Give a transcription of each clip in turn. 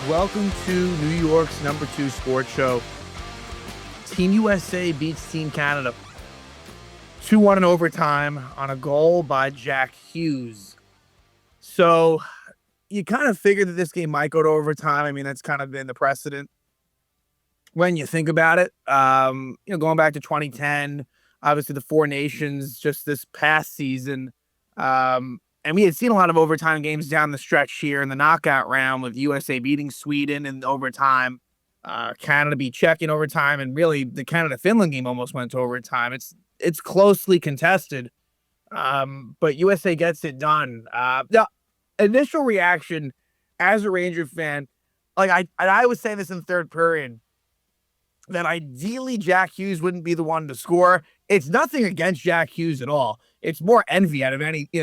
Welcome to New York's #2 sports show. Team USA beats Team Canada 2-1 in overtime on a goal by Jack Hughes. So you kind of figured that this game might go to overtime. I mean, that's kind of been the precedent when you think about it. Going back to 2010, obviously the Four Nations just this past season. And we had seen a lot of overtime games down the stretch here in the knockout round with USA beating Sweden in overtime, Canada beat Czech in overtime, and really the Canada-Finland game almost went to overtime. It's closely contested, but USA gets it done. The initial reaction as a Ranger fan, like I was saying this in the third period, that ideally Jack Hughes wouldn't be the one to score. It's nothing against Jack Hughes at all. It's more envy out of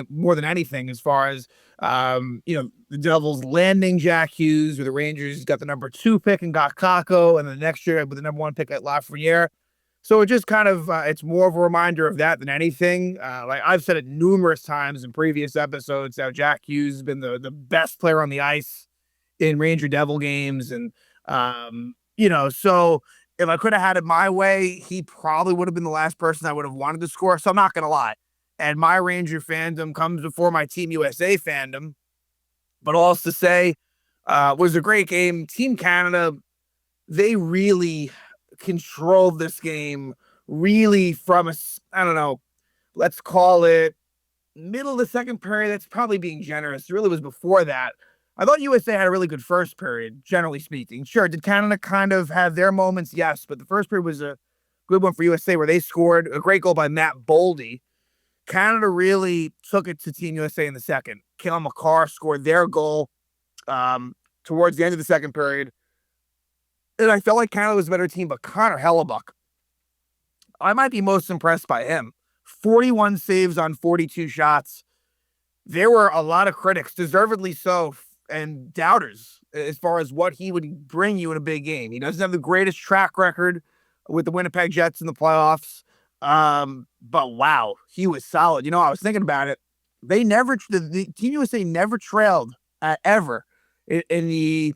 more than anything, as far as the Devils landing Jack Hughes, or the Rangers got the #2 pick and got Kakko, and the next year with the #1 pick at Lafreniere. So it just kind of it's more of a reminder of that than anything. Like I've said it numerous times in previous episodes, how Jack Hughes has been the best player on the ice in Ranger Devil games, and so if I could have had it my way, he probably would have been the last person I would have wanted to score. So I'm not going to lie. And my Ranger fandom comes before my Team USA fandom. But all to say, was a great game. Team Canada, they really controlled this game really from let's call it middle of the second period. That's probably being generous. It really was before that. I thought USA had a really good first period, generally speaking. Sure, did Canada kind of have their moments? Yes, but the first period was a good one for USA, where they scored a great goal by Matt Boldy. Canada really took it to Team USA in the second. Cale Makar scored their goal towards the end of the second period. And I felt like Canada was a better team, but Connor Hellebuyck, I might be most impressed by him. 41 saves on 42 shots. There were a lot of critics, deservedly so, and doubters as far as what he would bring you in a big game. He doesn't have the greatest track record with the Winnipeg Jets in the playoffs. But wow, he was solid. I was thinking about it. The Team USA never trailed ever in the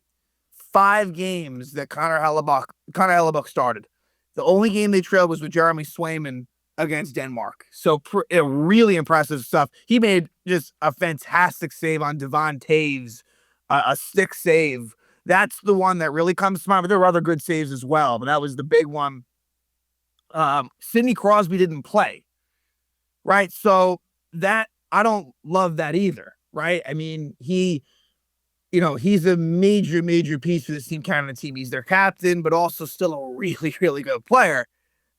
5 games that Connor Hellebuyck started. The only game they trailed was with Jeremy Swayman against Denmark. So really impressive stuff. He made just a fantastic save on Devon Taves, a stick save. That's the one that really comes to mind. But there were other good saves as well, but that was the big one. Sidney Crosby didn't play, right? So that I don't love that either, right? I mean, he's a major, major piece for this Team Canada team. He's their captain, but also still a really, really good player.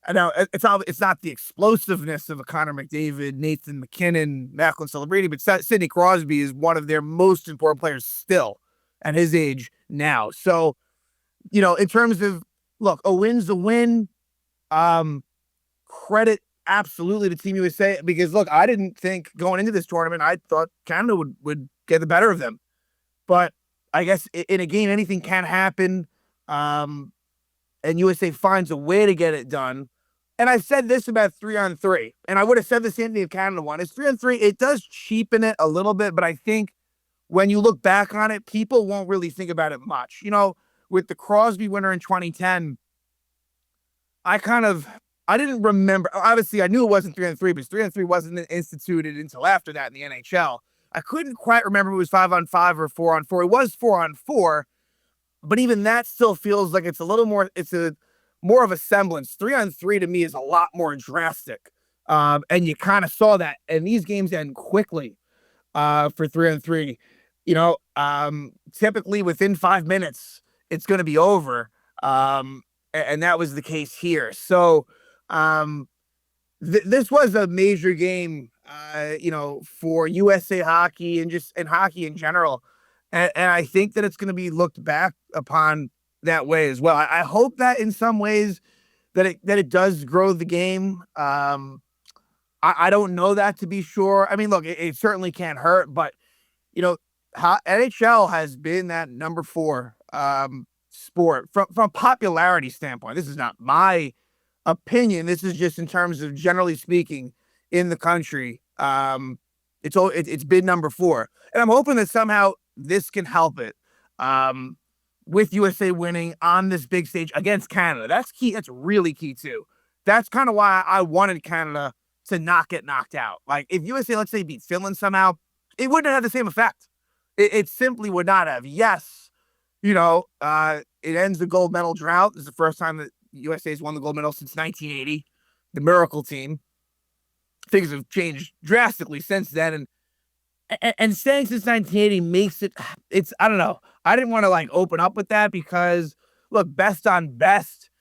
I know it's not the explosiveness of a Connor McDavid, Nathan McKinnon, Macklin Celebrity, but Sidney Crosby is one of their most important players still at his age now. So, in terms of, look, a win's a win. Credit absolutely to Team USA, because look, I didn't think going into this tournament, I thought Canada would get the better of them. But I guess in a game, anything can happen. And USA finds a way to get it done. And I've said this about 3-on-3, and I would have said the same thing if Canada won. It's 3-on-3. It does cheapen it a little bit, but I think when you look back on it, people won't really think about it much. With the Crosby winner in 2010, I didn't remember. Obviously, I knew it wasn't 3-on-3, because 3-on-3 wasn't instituted until after that in the NHL. I couldn't quite remember if it was 5-on-5 or 4-on-4. It was 4-on-4. But even that still feels like it's more of a semblance. 3-on-3 to me is a lot more drastic. And you kind of saw that. And these games end quickly for 3-on-3. Typically within 5 minutes, it's going to be over. And that was the case here. So this was a major game, for USA hockey and hockey in general. And I think that it's going to be looked back upon that way as well. I hope that in some ways that it does grow the game. I don't know that to be sure. I mean, look, it certainly can't hurt, but NHL has been that #4 sport from a popularity standpoint. This is not my opinion. This is just in terms of generally speaking in the country. It's been #4, and I'm hoping that somehow this can help it. with USA winning on this big stage against Canada. That's key. That's really key too. That's kind of why I wanted Canada to not get knocked out. Like if USA, let's say, beat Finland somehow, it wouldn't have the same effect. It simply would not have. Yes, it ends the gold medal drought. This is the first time that USA has won the gold medal since 1980. The miracle team. Things have changed drastically since then, and staying since 1980 makes it's I don't know. I didn't want to like open up with that because look, best on best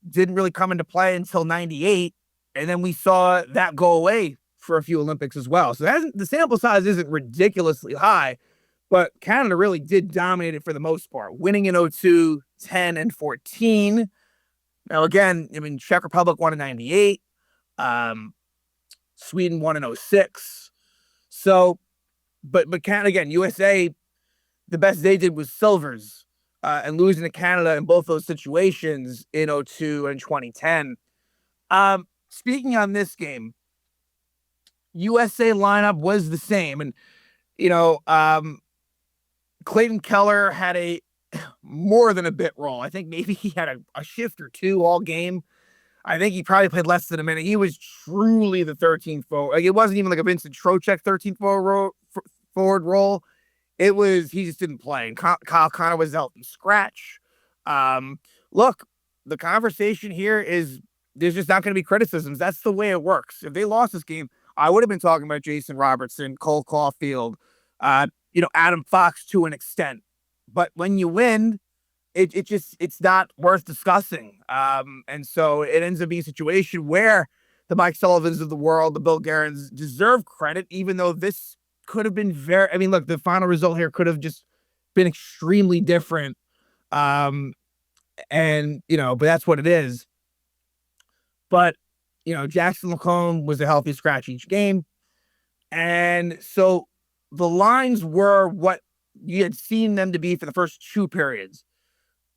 didn't really come into play until 98, and then we saw that go away for a few Olympics as well. So the sample size isn't ridiculously high, but Canada really did dominate it for the most part, winning in 02, 10, and 14. Now again, I mean, Czech Republic won in 98. Sweden won in 06. So, but Canada, again, USA, the best they did was silvers, and losing to Canada in both those situations in 02 and 2010. Speaking on this game, USA lineup was the same. And, Clayton Keller had a more than a bit role. I think maybe he had a shift or two all game. I think he probably played less than a minute. He was truly the 13th forward. Like, it wasn't even like a Vincent Trocheck 13th forward role. It was, he just didn't play. And Kyle Connor was out in scratch. Look, the conversation here is there's just not going to be criticisms. That's the way it works. If they lost this game, I would have been talking about Jason Robertson, Cole Caulfield, Adam Fox to an extent. But when you win, it's not worth discussing. And so it ends up being a situation where the Mike Sullivans of the world, the Bill Guerins, deserve credit, even though this could have been look, the final result here could have just been extremely different. But that's what it is. But, Jackson Lacombe was a healthy scratch each game. And so the lines were what you had seen them to be for the first two periods.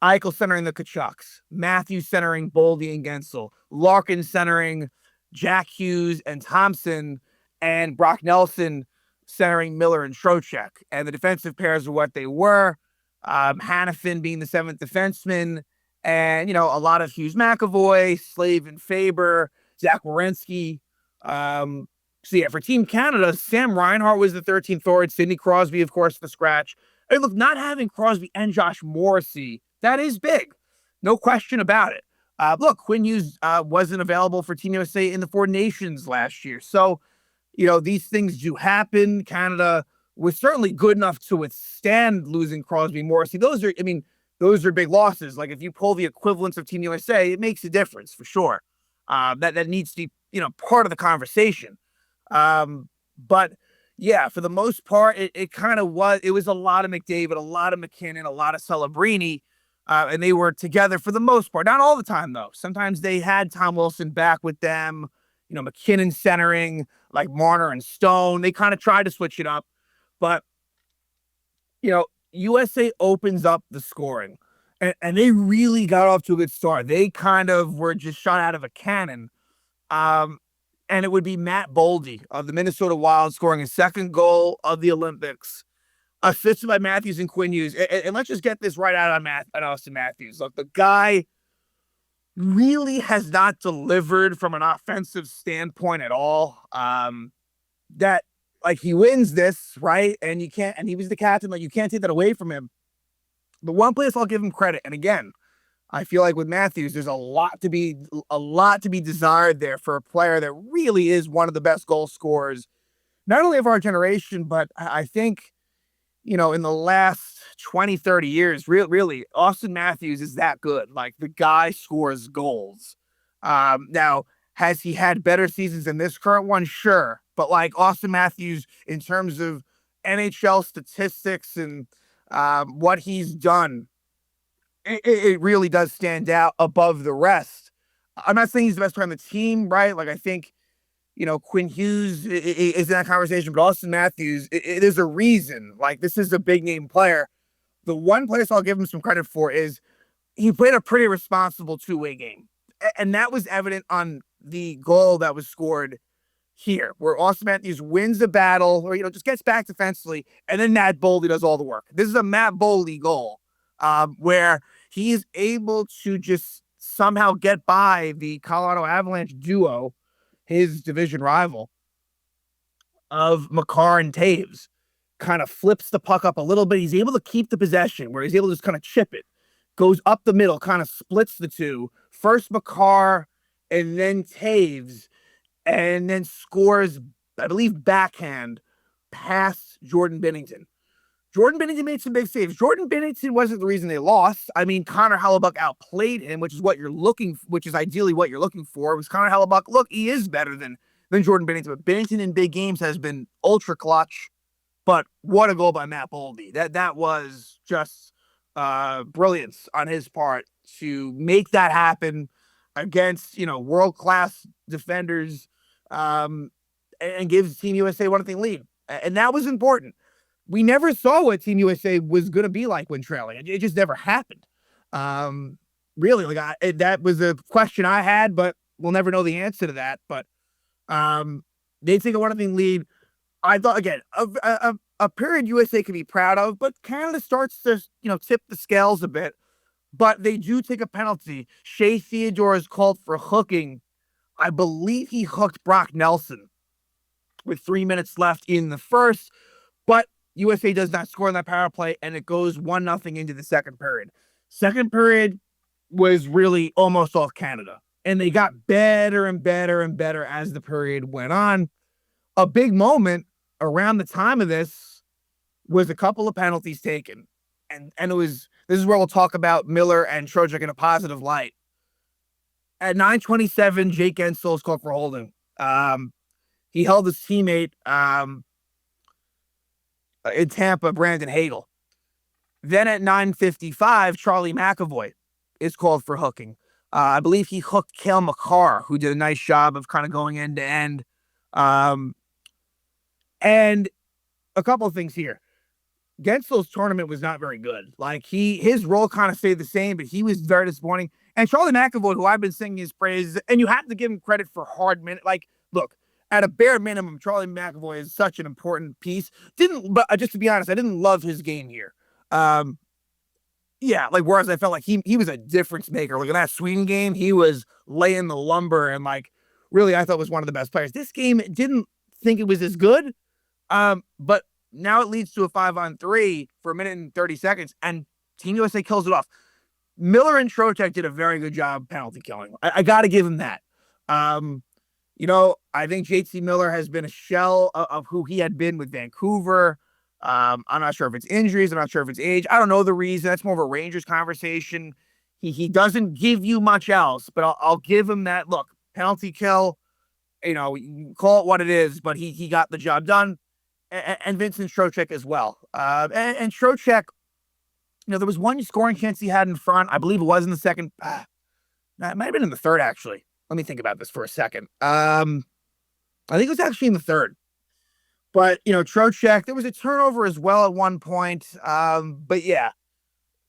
Eichel centering the Kachucks, Matthews centering Boldy and Gensel, Larkin centering Jack Hughes and Thompson, and Brock Nelson centering Miller and Trocheck. And the defensive pairs were what they were. Hannafin being the seventh defenseman, and, a lot of Hughes McAvoy, Slave and Faber, Zach Werenski. So yeah, for Team Canada, Sam Reinhart was the 13th forward, Sidney Crosby, of course, the scratch. And look, not having Crosby and Josh Morrissey, that is big. No question about it. Look, Quinn Hughes wasn't available for Team USA in the Four Nations last year. So, these things do happen. Canada was certainly good enough to withstand losing Crosby, Morrissey. Those are big losses. Like, if you pull the equivalents of Team USA, it makes a difference for sure. That needs to be, part of the conversation. But yeah, for the most part, it kind of was. It was a lot of McDavid, a lot of McKinnon, a lot of Celebrini, and they were together for the most part. Not all the time, though. Sometimes they had Tom Wilson back with them. McKinnon centering like Marner and Stone. They kind of tried to switch it up, but USA opens up the scoring, and they really got off to a good start. They kind of were just shot out of a cannon. And it would be Matt Boldy of the Minnesota Wild scoring his second goal of the Olympics, assisted by Matthews and Quinn Hughes. And let's just get this right out on Austin Matthews. Look, the guy really has not delivered from an offensive standpoint at all. That, like, he wins this, right? And he was the captain. Like, you can't take that away from him. The one place I'll give him credit, and again, I feel like with Matthews, there's a lot to be desired there for a player that really is one of the best goal scorers, not only of our generation, but I think, in the last 20, 30 years, really, Austin Matthews is that good. Like, the guy scores goals. Now, has he had better seasons than this current one? Sure. But like Austin Matthews, in terms of NHL statistics and what he's done, it really does stand out above the rest. I'm not saying he's the best player on the team, right? Like, I think, Quinn Hughes is in that conversation, but Austin Matthews, there's a reason. Like, this is a big name player. The one place I'll give him some credit for is he played a pretty responsible two-way game. And that was evident on the goal that was scored here, where Austin Matthews wins the battle or, just gets back defensively, and then Matt Boldy does all the work. This is a Matt Boldy goal. where he's able to just somehow get by the Colorado Avalanche duo, his division rival, of Makar and Taves. Kind of flips the puck up a little bit. He's able to keep the possession where he's able to just kind of chip it. Goes up the middle, kind of splits the two. First Makar and then Taves, and then scores, I believe, backhand past Jordan Binnington. Jordan Binnington made some big saves. Jordan Binnington wasn't the reason they lost. I mean, Connor Hellebuyck outplayed him, which is ideally what you're looking for. It was Connor Hellebuyck. Look, he is better than Jordan Binnington, but Binnington in big games has been ultra clutch. But what a goal by Matt Boldy. That was just brilliance on his part to make that happen against, world-class defenders, and gives Team USA 1-0 lead. And that was important. We never saw what Team USA was going to be like when trailing. It just never happened. Really, that was a question I had, but we'll never know the answer to that. But they take a 1-0 lead. I thought, again, a period USA can be proud of, but Canada starts to, tip the scales a bit. But they do take a penalty. Shea Theodore is called for hooking. I believe he hooked Brock Nelson with 3 minutes left in the first. But USA does not score on that power play, and it goes 1-0 into the second period. Second period was really almost all Canada. And they got better and better and better as the period went on. A big moment around the time of this was a couple of penalties taken. And this is where we'll talk about Miller and Trocheck in a positive light. At 9:27, Jake Guentzel is called for holding. He held his teammate in Tampa, Brandon Hagel. Then at 9:55, Charlie McAvoy is called for hooking. I believe he hooked Cale Makar, who did a nice job of kind of going end to end. And a couple of things here. Guentzel's tournament was not very good. His role kind of stayed the same, but he was very disappointing. And Charlie McAvoy, who I've been singing his praises, and you have to give him credit for hard minute. Look, at a bare minimum, Charlie McAvoy is such an important piece. But just to be honest, I didn't love his game here. Whereas I felt like he was a difference maker. Look at that Sweden game, he was laying the lumber, and really I thought was one of the best players. This game, didn't think it was as good, but now it leads to a 5-on-3 for 1 minute and 30 seconds, and Team USA kills it off. Miller and Trocheck did a very good job penalty killing. I got to give him that. I think JT Miller has been a shell of who he had been with Vancouver. I'm not sure if it's injuries. I'm not sure if it's age. I don't know the reason. That's more of a Rangers conversation. He doesn't give you much else, but I'll give him that. Look, penalty kill, you call it what it is, but he got the job done. And Vincent Trocheck as well. And Trocheck, there was one scoring chance he had in front. I believe it was in the second. It might have been in the third, actually. Let me think about this for a second. I think it was actually in the third. But, Trocheck, there was a turnover as well at one point. But yeah,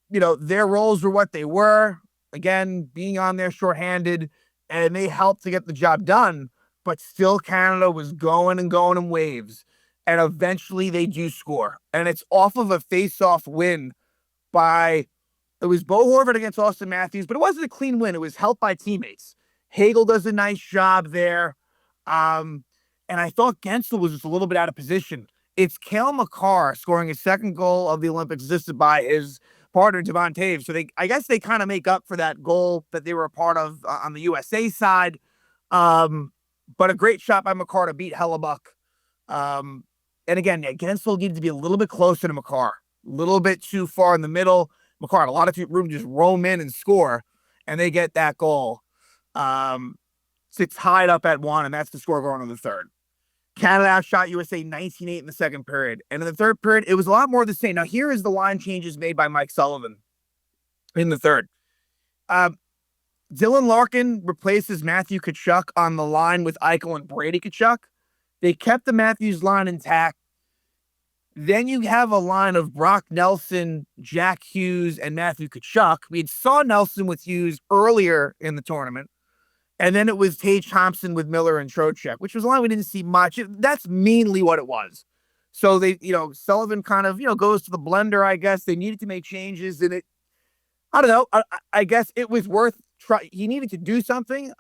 their roles were what they were. Again, being on there shorthanded, and they helped to get the job done. But still, Canada was going and going in waves. And eventually they do score. And it's off of a face-off win it was Bo Horvath against Austin Matthews, but it wasn't a clean win. It was helped by teammates. Hagel does a nice job there. And I thought Guentzel was just a little bit out of position. It's Cale Makar scoring his second goal of the Olympics, assisted by his partner, Devon Taves. So I guess they kind of make up for that goal that they were a part of on the USA side. But a great shot by Makar to beat Hellebuyck. And again, Guentzel needed to be a little bit closer to Makar. A little bit too far in the middle. Makar had a lot of room to just roam in and score, and they get that goal. So it's tied up at 1, and that's the score going on the third. Canada outshot USA 19-8 in the second period. And in the third period, it was a lot more of the same. Now, here is the line changes made by Mike Sullivan in the third. Dylan Larkin replaces Matthew Tkachuk on the line with Eichel and Brady Tkachuk. They kept the Matthews line intact. Then you have a line of Brock Nelson, Jack Hughes, and Matthew Tkachuk. We had saw Nelson with Hughes earlier in the tournament. And then it was Tage Thompson with Miller and Trocheck, which was a line we didn't see much. That's mainly what it was. So Sullivan kind of, goes to the blender, I guess. They needed to make changes, and I don't know. I guess it was worth try. He needed to do something.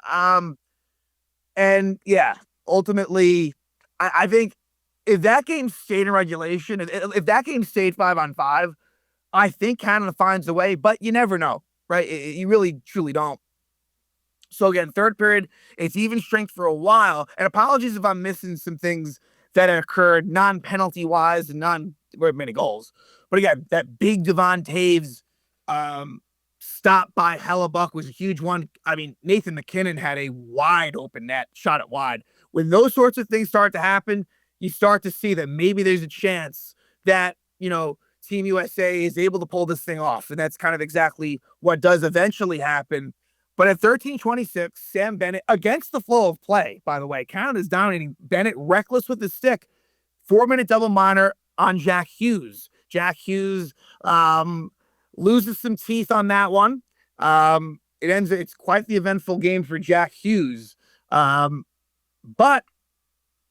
And yeah, ultimately, I think if that game stayed in regulation, if that game stayed 5-on-5, I think Canada finds a way, but you never know, right? You really, truly don't. So again, third period, it's even strength for a while. And apologies if I'm missing some things that occurred non-penalty wise and non many goals. But again, that big Devon Taves um, stop by Hellebuyck was a huge one. I mean, Nathan McKinnon had a wide open net, shot it wide. When those sorts of things start to happen, you start to see that maybe there's a chance that, Team USA is able to pull this thing off. And that's kind of exactly what does eventually happen. But at 13:26, Sam Bennett, against the flow of play, by the way, Canada's dominating. Bennett, reckless with the stick, 4-minute double minor on Jack Hughes. Jack Hughes loses some teeth on that one. It's quite the eventful game for Jack Hughes, but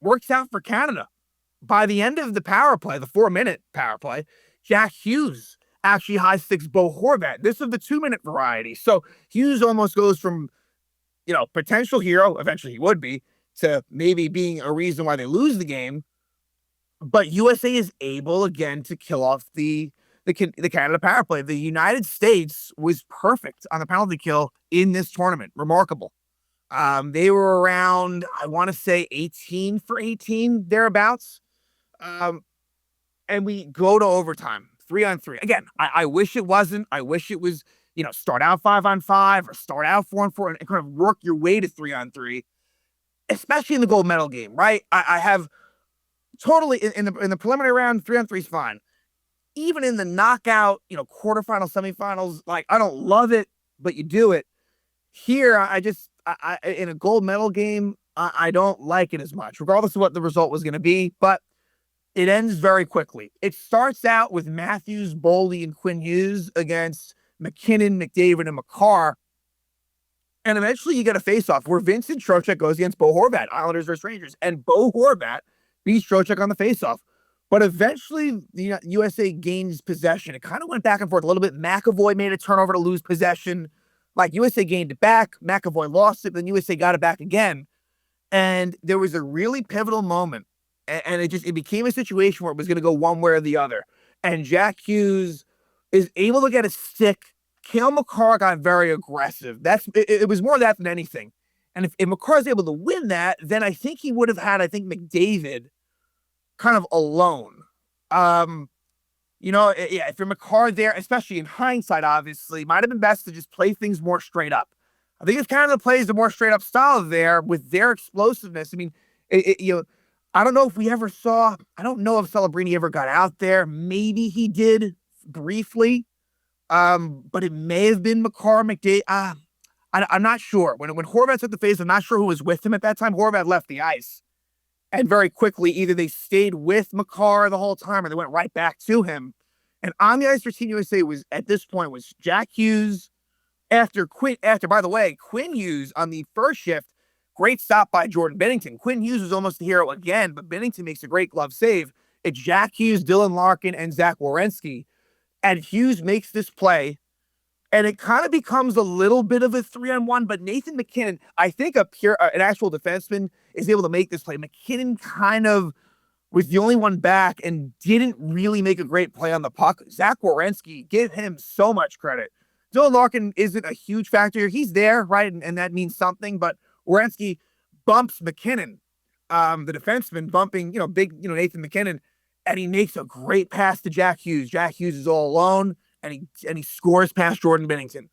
works out for Canada. By the end of the power play, the 4-minute power play, Jack Hughes actually high sticks Bo Horvat. This is the 2-minute variety. So Hughes almost goes from, potential hero, eventually he would be, to maybe being a reason why they lose the game. But USA is able again to kill off the Canada power play. The United States was perfect on the penalty kill in this tournament. Remarkable. They were around, I want to say 18 for 18, thereabouts. And we go to overtime, 3-on-3. Again, I wish it wasn't. I wish it was, start out 5-on-5 or start out 4-on-4 and kind of work your way to 3-on-3, especially in the gold medal game, right? I have totally in the preliminary round, 3-on-3 is fine. Even in the knockout, quarterfinals, semifinals, like I don't love it, but you do it. Here, I in a gold medal game, I don't like it as much, regardless of what the result was going to be. But it ends very quickly. It starts out with Matthews, Boldy, and Quinn Hughes against McKinnon, McDavid, and Makar. And eventually you get a face-off where Vincent Trocheck goes against Bo Horvat, Islanders versus Rangers. And Bo Horvat beats Trocheck on the face-off. But eventually the USA gains possession. It kind of went back and forth a little bit. McAvoy made a turnover to lose possession. Like USA gained it back. McAvoy lost it, but then USA got it back again. And there was a really pivotal moment. And it became a situation where it was going to go one way or the other. And Jack Hughes is able to get a stick. Cale Makar got very aggressive. It was more that than anything. And if Makar is able to win that, then I think he would have had, McDavid kind of alone. If you're Makar there, especially in hindsight, obviously, might have been best to just play things more straight up. I think if Canada plays the more straight up style there with their explosiveness, I mean, I don't know if we ever saw, I don't know if Celebrini ever got out there. Maybe he did briefly. But it may have been Makar, McDavid. I'm not sure. When Horvat took the face, I'm not sure who was with him at that time. Horvat left the ice. And very quickly, either they stayed with Makar the whole time or they went right back to him. And on the ice for Team USA at this point was Jack Hughes. By the way, Quinn Hughes on the first shift, great stop by Jordan Binnington. Quinn Hughes was almost the hero again, but Binnington makes a great glove save. It's Jack Hughes, Dylan Larkin, and Zach Werenski. And Hughes makes this play, and it kind of becomes a little bit of a 3-on-1, but Nathan McKinnon, I think an actual defenseman, is able to make this play. McKinnon kind of was the only one back and didn't really make a great play on the puck. Zach Werenski, give him so much credit. Dylan Larkin isn't a huge factor. He's there, right? And that means something, but Werenski bumps McKinnon, the defenseman, bumping, big, Nathan McKinnon, and he makes a great pass to Jack Hughes. Jack Hughes is all alone, and he scores past Jordan Binnington.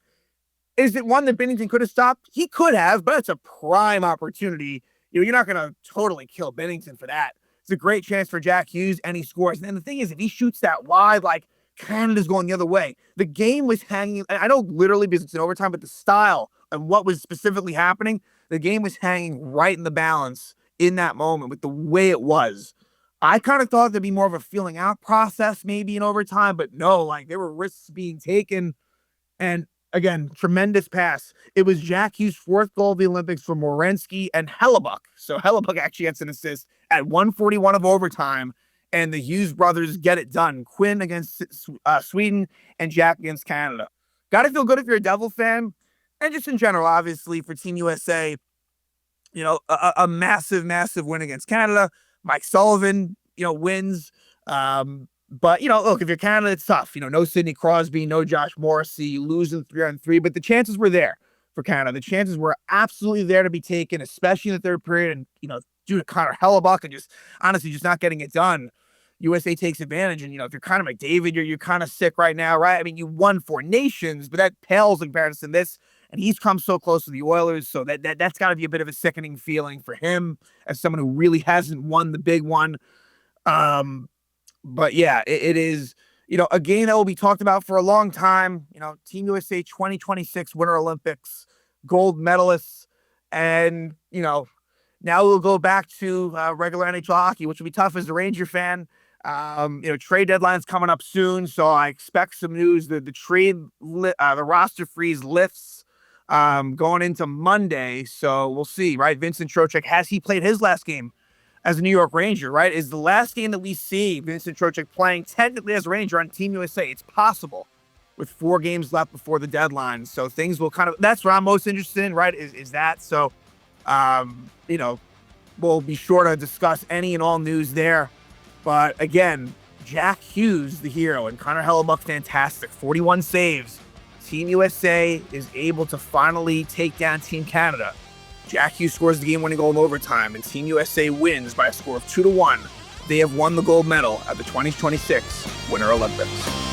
Is it one that Binnington could have stopped? He could have, but it's a prime opportunity. You're not going to totally kill Binnington for that. It's a great chance for Jack Hughes, and he scores. And then the thing is, if he shoots that wide, like Canada's going the other way. The game was hanging. I know literally because it's in overtime, but the style and what was specifically happening, the game was hanging right in the balance in that moment with the way it was. I kind of thought there'd be more of a feeling out process maybe in overtime, but no, like there were risks being taken. And again, tremendous pass. It was Jack Hughes' fourth goal of the Olympics for Werenski and Hellebuyck. So Hellebuyck actually gets an assist at 1:41 of overtime, and the Hughes brothers get it done. Quinn against Sweden and Jack against Canada. Got to feel good if you're a Devil fan, and just in general, obviously for Team USA, a massive, massive win against Canada. Mike Sullivan, wins. But look, if you're Canada, it's tough. No Sidney Crosby, no Josh Morrissey, losing 3-on-3, but the chances were there for Canada. The chances were absolutely there to be taken, especially in the third period. And due to Connor Hellebuyck and just honestly just not getting it done, USA takes advantage. And if you're kind of McDavid, you're kind of sick right now, right? I mean, you won 4 nations, but that pales in comparison to this. And he's come so close to the Oilers, so that's got to be a bit of a sickening feeling for him as someone who really hasn't won the big one. But yeah, it is, a game that will be talked about for a long time. Team USA 2026 Winter Olympics, gold medalists. And, now we'll go back to regular NHL hockey, which will be tough as a Ranger fan. Trade deadline's coming up soon, so I expect some news. The roster freeze lifts going into Monday, so we'll see, right? Vincent Trocheck, has he played his last game as a New York Ranger, right? Is the last game that we see Vincent Trocheck playing technically as a Ranger on Team USA? It's possible with 4 games left before the deadline. So things will that's what I'm most interested in, right? Is that. So, we'll be sure to discuss any and all news there. But again, Jack Hughes, the hero, and Connor Hellebuyck, fantastic. 41 saves. Team USA is able to finally take down Team Canada. Jack Hughes scores the game-winning goal in overtime, and Team USA wins by a score of 2-1. They have won the gold medal at the 2026 Winter Olympics.